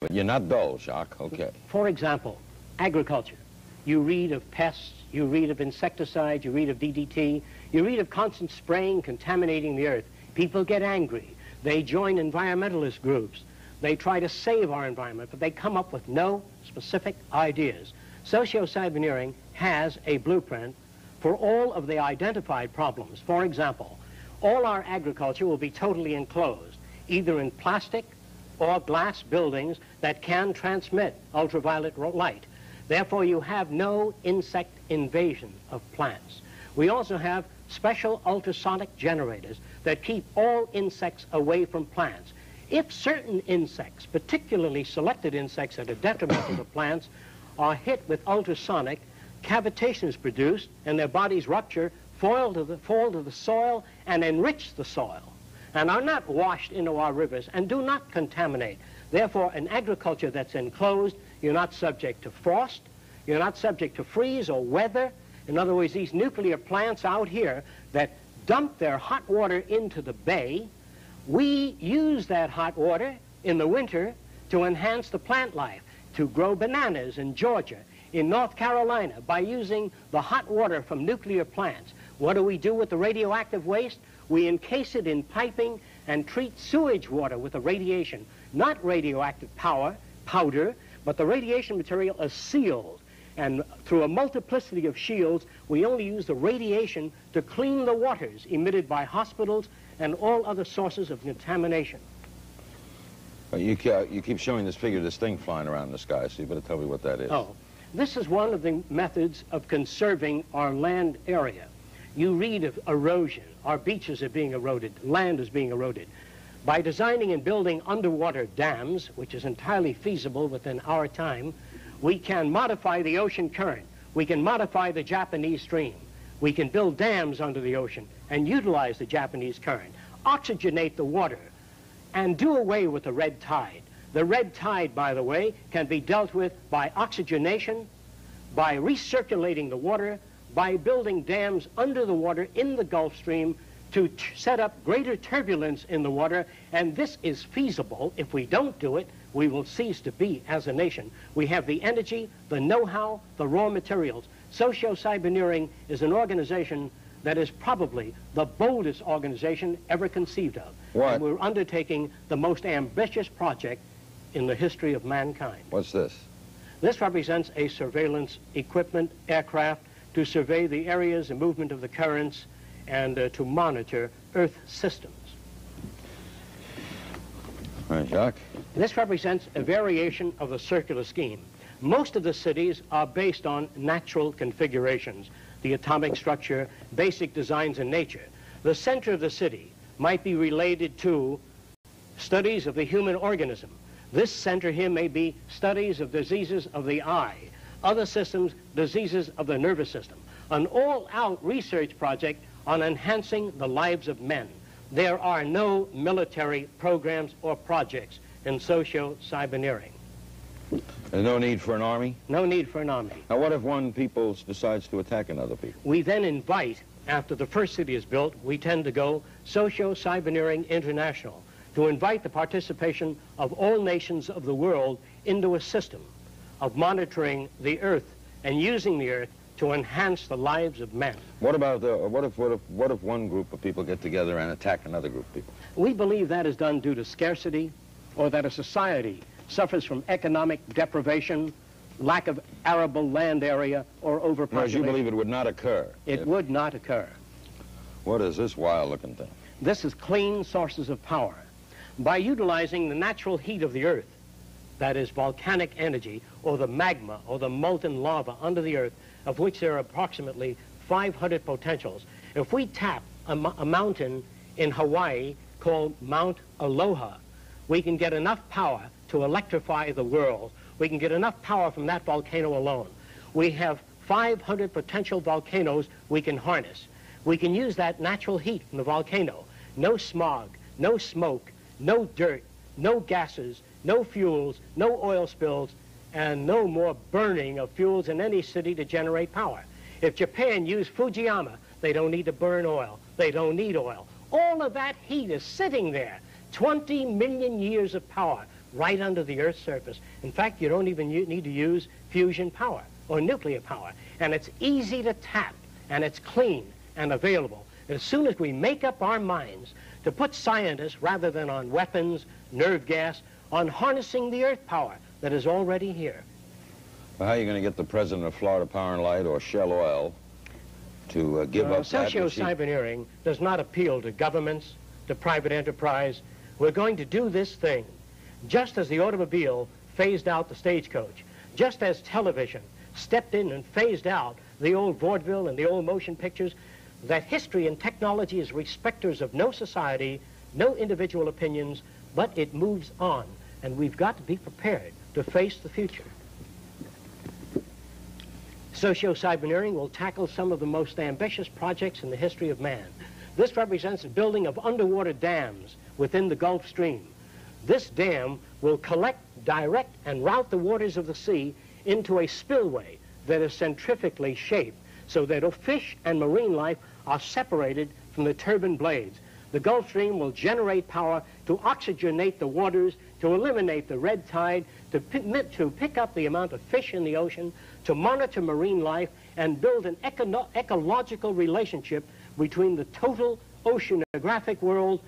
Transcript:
But you're not dull, Jacque. Okay. For example, agriculture. You read of pests, you read of insecticides, you read of DDT, you read of constant spraying contaminating the earth. People get angry. They join environmentalist groups. They try to save our environment, but they come up with no specific ideas. Socio-cyberneering has a blueprint for all of the identified problems. For example, all our agriculture will be totally enclosed, either in plastic or glass buildings that can transmit ultraviolet light. Therefore, you have no insect invasion of plants. We also have special ultrasonic generators that keep all insects away from plants. If certain insects, particularly selected insects that are detrimental to plants, are hit with ultrasonic, cavitation is produced and their bodies rupture, fall to the soil and enrich the soil, and are not washed into our rivers and do not contaminate. Therefore, an agriculture that's enclosed, you're not subject to frost, you're not subject to freeze or weather. In other words, these nuclear plants out here that dump their hot water into the bay, we use that hot water in the winter to enhance the plant life, to grow bananas in Georgia, in North Carolina, by using the hot water from nuclear plants. What do we do with the radioactive waste? We encase it in piping and treat sewage water with the radiation. Not radioactive powder, but the radiation material is sealed. And through a multiplicity of shields, we only use the radiation to clean the waters emitted by hospitals and all other sources of contamination. You keep showing this figure, this thing flying around in the sky, so you better tell me what that is. Oh, this is one of the methods of conserving our land area. You read of erosion. Our beaches are being eroded. Land is being eroded. By designing and building underwater dams, which is entirely feasible within our time, we can modify the ocean current. We can modify the Japanese stream. We can build dams under the ocean and utilize the Japanese current, oxygenate the water, and do away with the red tide. The red tide, by the way, can be dealt with by oxygenation, by recirculating the water, by building dams under the water in the Gulf Stream to set up greater turbulence in the water, and this is feasible. If we don't do it, we will cease to be as a nation. We have the energy, the know-how, the raw materials. Socio-cyberneering is an organization that is probably the boldest organization ever conceived of. What? And we're undertaking the most ambitious project in the history of mankind. What's this? This represents a surveillance equipment aircraft to survey the areas and movement of the currents and to monitor Earth systems. All right, Jacque. This represents a variation of the circular scheme. Most of the cities are based on natural configurations, the atomic structure, basic designs in nature. The center of the city might be related to studies of the human organism. This center here may be studies of diseases of the eye, other systems, diseases of the nervous system. An all-out research project on enhancing the lives of men. There are no military programs or projects in socio-cyberneering. There's no need for an army? No need for an army. Now, what if one people decides to attack another people? We then invite, after the first city is built, we tend to go Socio-Cyberneering International, to invite the participation of all nations of the world into a system of monitoring the Earth and using the Earth to enhance the lives of men. What about what if one group of people get together and attack another group of people? We believe that is done due to scarcity, or that a society suffers from economic deprivation, lack of arable land area, or overpopulation. You believe it would not occur? It would not occur. What is this wild-looking thing? This is clean sources of power. By utilizing the natural heat of the Earth, that is volcanic energy, or the magma, or the molten lava under the Earth, of which there are approximately 500 potentials. If we tap a mountain in Hawaii called Mount Aloha, we can get enough power to electrify the world. We can get enough power from that volcano alone. We have 500 potential volcanoes we can harness. We can use that natural heat from the volcano. No smog, no smoke, no dirt, no gases, no fuels, no oil spills, and no more burning of fuels in any city to generate power. If Japan used Fujiyama, they don't need to burn oil. They don't need oil. All of that heat is sitting there. 20 million years of power right under the Earth's surface. In fact, you don't even need to use fusion power or nuclear power. And it's easy to tap, and it's clean and available. As soon as we make up our minds to put scientists, rather than on weapons, nerve gas, on harnessing the Earth power that is already here. Well, how are you going to get the president of Florida Power and Light or Shell Oil to give up that? Socio-cyberneering does not appeal to governments, to private enterprise. We're going to do this thing just as the automobile phased out the stagecoach, just as television stepped in and phased out the old vaudeville and the old motion pictures, that history and technology is respecters of no society, no individual opinions, but it moves on, and we've got to be prepared to face the future. Socio-cyberneering will tackle some of the most ambitious projects in the history of man. This represents the building of underwater dams within the Gulf Stream. This dam will collect, direct, and route the waters of the sea into a spillway that is centrifugally shaped so that fish and marine life are separated from the turbine blades. The Gulf Stream will generate power to oxygenate the waters, to eliminate the red tide, to pick up the amount of fish in the ocean, to monitor marine life, and build an ecological relationship between the total oceanographic world